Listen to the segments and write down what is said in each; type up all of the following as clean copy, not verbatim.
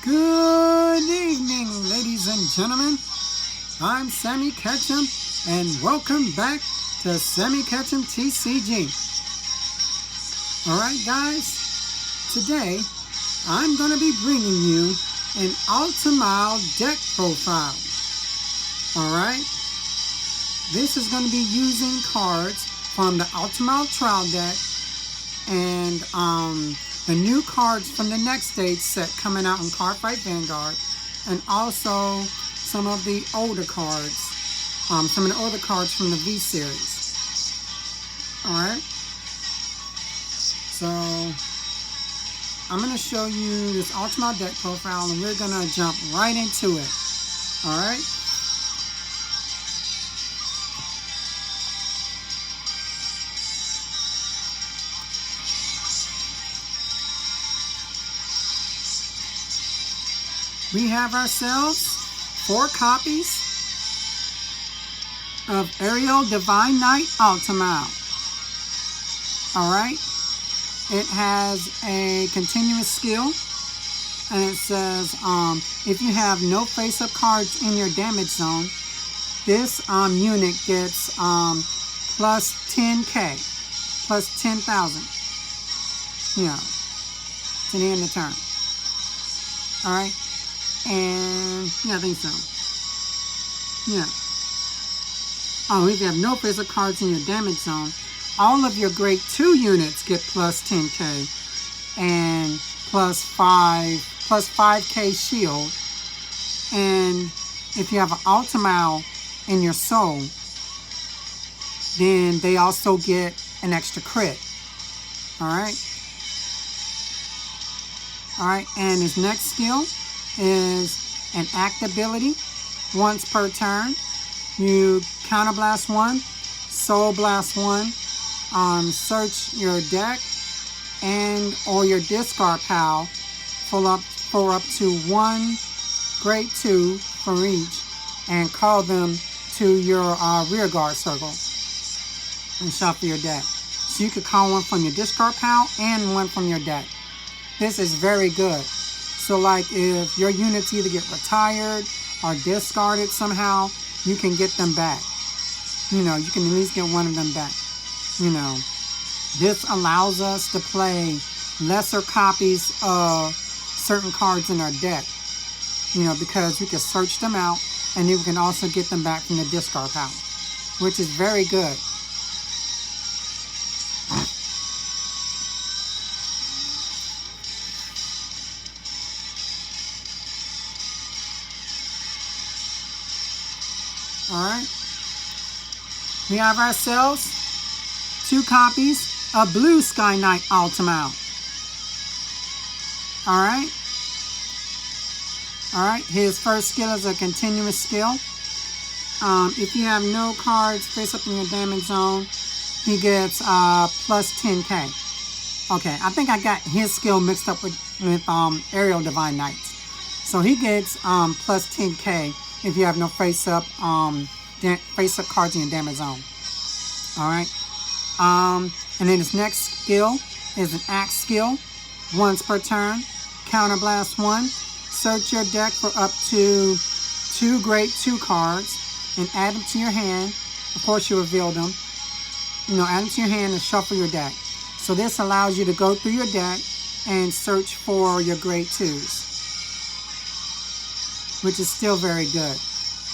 Good evening, ladies and gentlemen. I'm Sammy Ketchum, and welcome back to Sammy Ketchum TCG. Alright guys, today I'm going to be bringing you an Altimile deck profile. Alright, this is going to be using cards from the Altimile trial deck and the new cards from the next stage set coming out in Cardfight Vanguard, and also some of the older cards, some of the older cards from the V series. Alright, so I'm going to show you this Altimile deck profile and we're going to jump right into it. Alright. We have ourselves 4 copies of Aerial Divine Knight Altimile. Alright. It has a continuous skill. And it says, if you have no face-up cards in your damage zone, this unit gets plus 10k. Plus 10,000. You know, to the end of the turn. Alright. And yeah, I think so. Yeah. Oh, if you have no face-up cards in your damage zone, all of your grade 2 units get plus 10k and plus 5k shield. And if you have an Altimile in your soul, then they also get an extra crit. Alright. Alright, and his next skill is an act ability. Once per turn, you counterblast 1, soul blast 1, search your deck and or your discard pile for up to 1 grade 2 for each, and call them to your rear guard circle and shuffle your deck. So you could call one from your discard pile and one from your deck. This is very good. So like if your units either get retired or discarded somehow, you can get them back. You know, you can at least get one of them back. You know, this allows us to play lesser copies of certain cards in our deck. You know, because we can search them out and then we can also get them back from the discard pile, which is very good. Alright, we have ourselves 2 copies of Blue Sky Knight Altimile. Alright, his first skill is a continuous skill. If you have no cards face up in your damage zone, he gets plus 10k. Okay, I think I got his skill mixed up with Aerial Divine Knights. So he gets plus 10k if you have no face-up cards in your damage zone. Alright. And then his next skill is an axe skill. Once per turn, counterblast 1. Search your deck for up to 2 grade 2 cards and add them to your hand. Of course, you revealed them. You know, add them to your hand and shuffle your deck. So this allows you to go through your deck and search for your grade 2s, which is still very good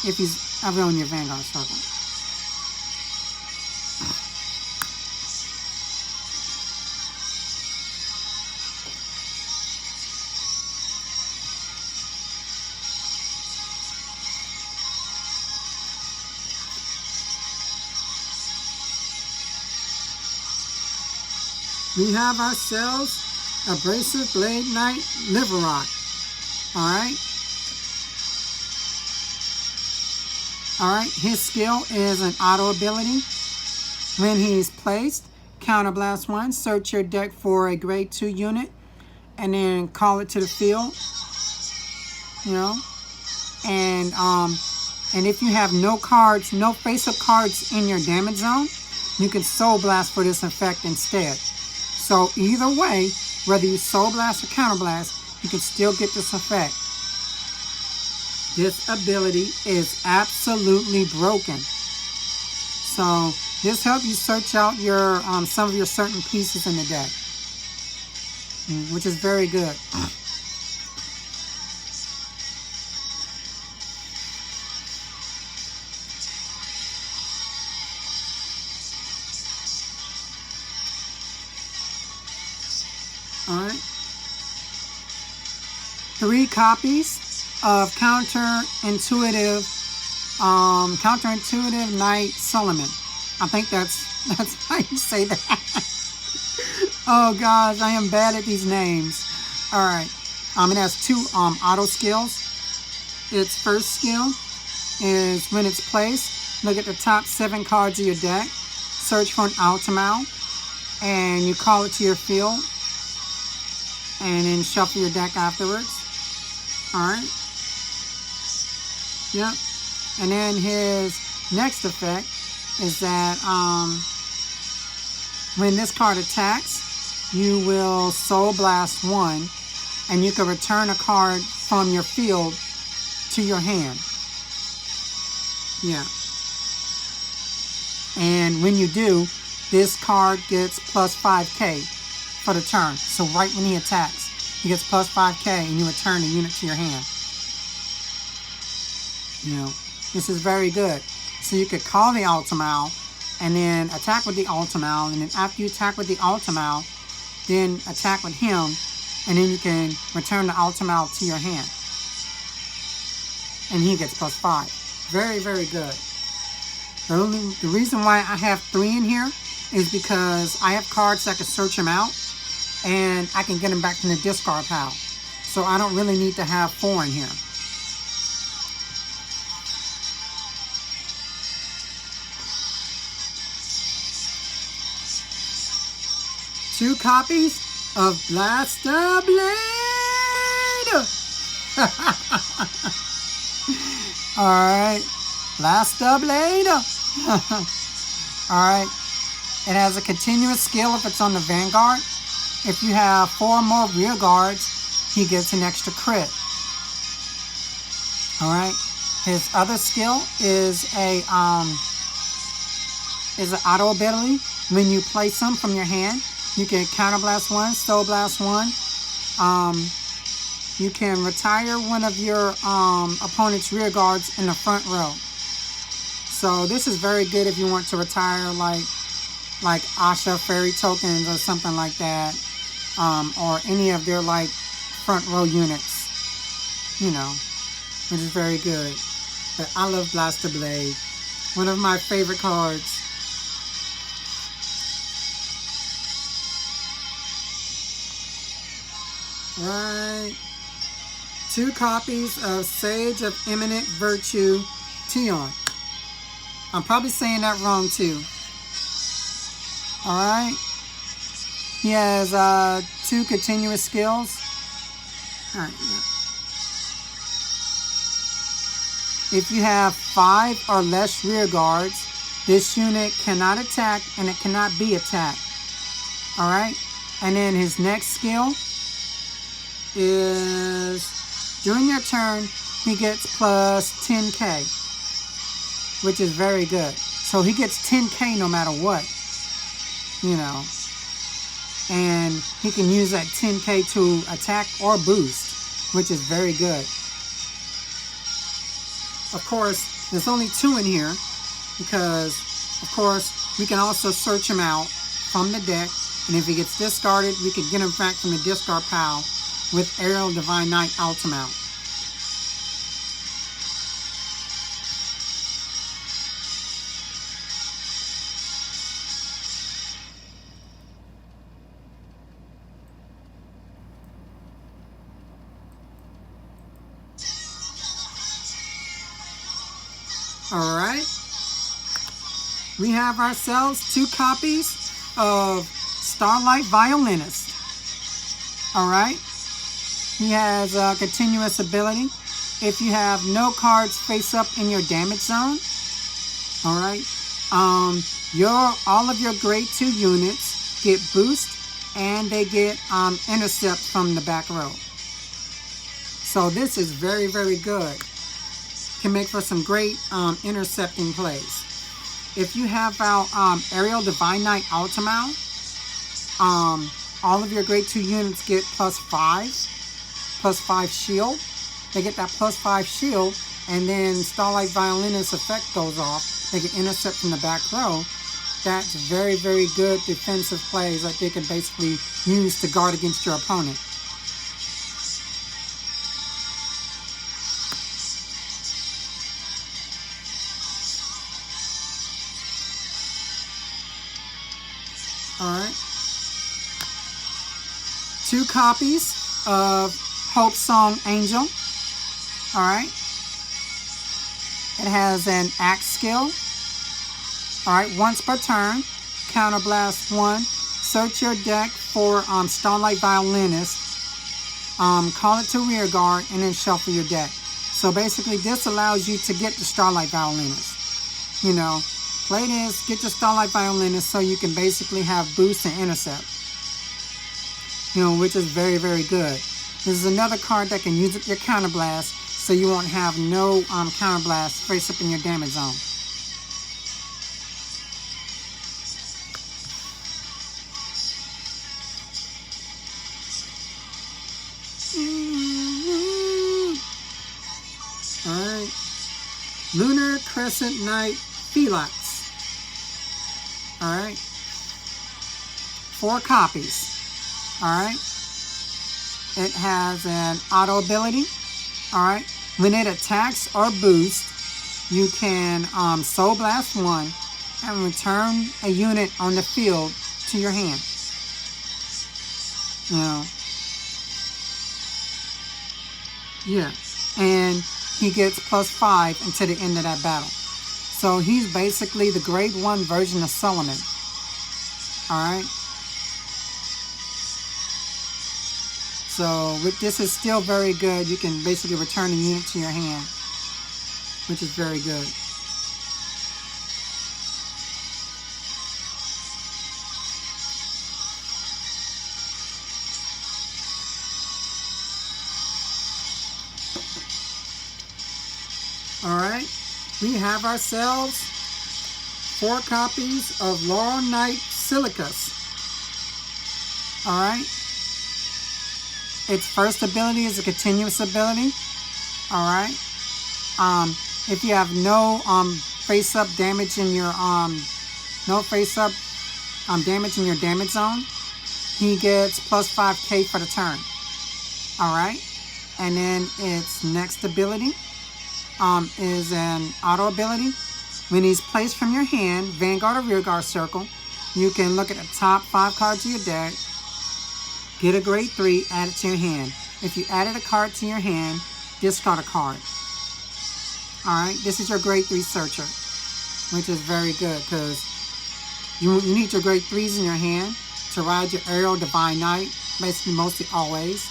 if he's ever on your Vanguard circle. We have ourselves Abrasive Blade Knight Liverot. Alright. Alright, his skill is an auto ability. When he's placed, counterblast 1, search your deck for a grade 2 unit, and then call it to the field. You know? And if you have no cards, no face-up cards in your damage zone, you can soul blast for this effect instead. So either way, whether you soul blast or counterblast, you can still get this effect. this ability is absolutely broken. So this helps you search out your some of your certain pieces in the deck, which is very good. Alright. 3 copies of Counterintuitive Knight Solomon. I think that's how you say that. Oh gosh, I am bad at these names. Alright. It has 2 auto skills. Its first skill is when it's placed, look at the top 7 cards of your deck, search for an Altimile, and you call it to your field, and then shuffle your deck afterwards. Alright. Yep. And then his next effect is that when this card attacks, you will Soul Blast 1, and you can return a card from your field to your hand. Yeah. And when you do, this card gets plus 5k for the turn. So right when he attacks, he gets plus 5k and you return a unit to your hand. You know, this is very good. So you could call the Altimile and then attack with the Altimile, and then after you attack with the Altimile, then attack with him, and then you can return the Altimile to your hand. And he gets plus 5. Very, very good. The reason why I have 3 in here is because I have cards that can search him out, and I can get him back from the discard pile. So I don't really need to have 4 in here. Two copies of Blaster Blade. Alright. Blaster Blade. Alright. It has a continuous skill if it's on the Vanguard. If you have 4 more rear guards, he gets an extra crit. Alright. His other skill is an auto ability. When you place him from your hand, you can counterblast 1, soul blast 1. You can retire one of your opponent's rear guards in the front row. So this is very good if you want to retire like Asha fairy tokens or something like that, or any of their like front row units, you know, which is very good. But I love Blaster Blade, one of my favorite cards. Right. 2 copies of Sage of Imminent Virtue Tion. I'm probably saying that wrong too. Alright. He has 2 continuous skills. Alright, yeah. If you have 5 or less rear guards, this unit cannot attack and it cannot be attacked. Alright. And then his next skill is during your turn, he gets plus 10k, which is very good. So he gets 10k no matter what, you know, and he can use that 10k to attack or boost, which is very good. Of course, there's only 2 in here because, of course, we can also search him out from the deck, and if he gets discarded, we can get him back from the discard pile with Aerial Divine Knight Altimile. Alright. We have ourselves 2 copies of Starlight Violinist. Alright. He has a continuous ability. If you have no cards face up in your damage zone, alright, all of your grade 2 units get boost and they get intercept from the back row. So this is very, very good. can make for some great intercepting plays. If you have out Aerial Divine Knight Altimile, all of your grade 2 units get +5 shield. They get that +5 shield, and then Starlight Violinist effect goes off. They can intercept from the back row. That's very, very good defensive plays that they can basically use to guard against your opponent. Alright. 2 copies of Hopesong Angel. Alright. It has an axe skill. Alright, once per turn, counterblast 1. Search your deck for Starlight Violinist. Call it to rear guard and then shuffle your deck. So basically this allows you to get the Starlight Violinist. You know, play this, get your Starlight Violinist so you can basically have boost and intercept. You know, which is very, very good. This is another card that can use up your counterblast so you won't have no counterblast face up in your damage zone. Alright. Lunar, Crescent, Knight, Felix. Alright. 4 copies. Alright. It has an auto ability. Alright. When it attacks or boosts, you can Soul Blast 1 and return a unit on the field to your hand. You know. Yeah. And he gets +5 until the end of that battle. So he's basically the grade 1 version of Solomon. Alright. So this is still very good. You can basically return a unit to your hand, which is very good. Alright, we have ourselves 4 copies of Laurel Knight Silicas. Alright. Its first ability is a continuous ability. Alright. If you have no face-up damage in your damage in your damage zone, he gets +5k for the turn. Alright. And then its next ability is an auto ability. When he's placed from your hand, Vanguard or Rearguard circle, you can look at the top 5 cards of your deck, get a grade 3, add it to your hand. If you added a card to your hand, discard a card. Alright, this is your grade 3 searcher, which is very good because you need your grade 3s in your hand to ride your Aerial Divine Knight, basically mostly always,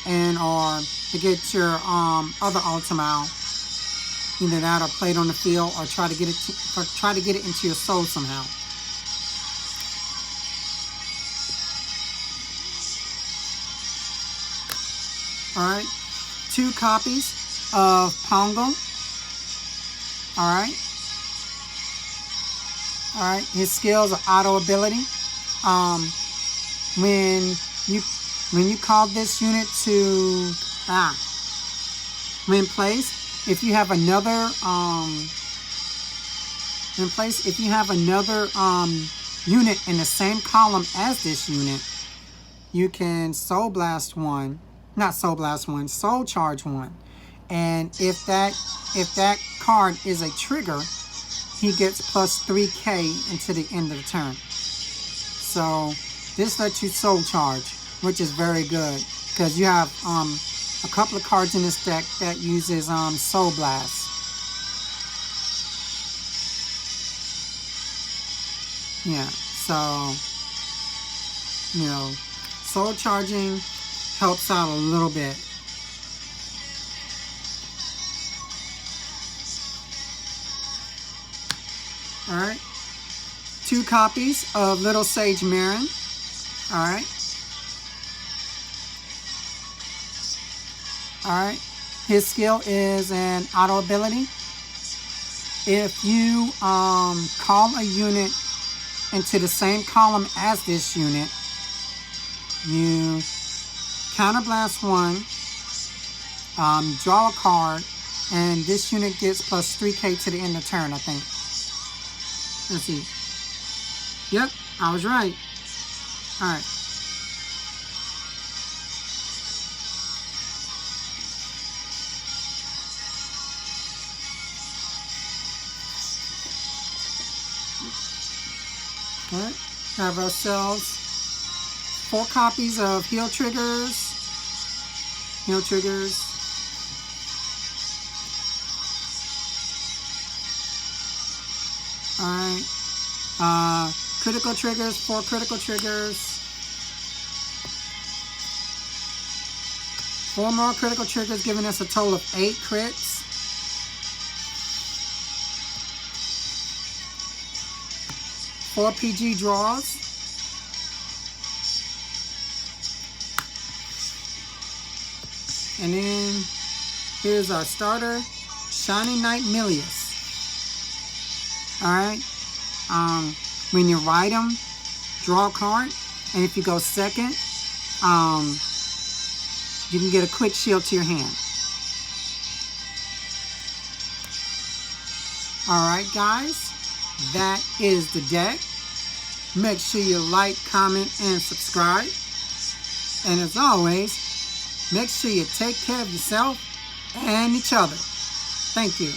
and or to get your other Altimile. Either that or play it on the field or try to get it into your soul somehow. Alright. 2 copies of Pongo. Alright. Alright. His skills are auto ability. When you call this unit to when placed, if you have another unit in the same column as this unit, you can Soul Blast 1, not Soul Blast 1, Soul Charge 1. And if that card is a trigger, he gets +3k until the end of the turn. So this lets you Soul Charge, which is very good because you have a couple of cards in this deck that uses Soul Blast. Yeah, so you know, soul charging helps out a little bit. Alright. 2 copies of Little Sage Marin. Alright. Alright. His skill is an auto ability. If you call a unit into the same column as this unit, you counterblast one, draw a card, and this unit gets plus 3k to the end of turn, I think. Let's see. Yep, I was right. Alright. Alright, have ourselves 4 copies of heal triggers. Alright, critical triggers, 4 critical triggers. 4 more critical triggers, giving us a total of 8 crits. 4 PG draws. And then here's our starter, Shining Knight Milius. Alright. When you ride him, draw a card. And if you go second, you can get a quick shield to your hand. Alright guys, that is the deck. Make sure you like, comment, and subscribe. And as always, make sure you take care of yourself and each other. Thank you.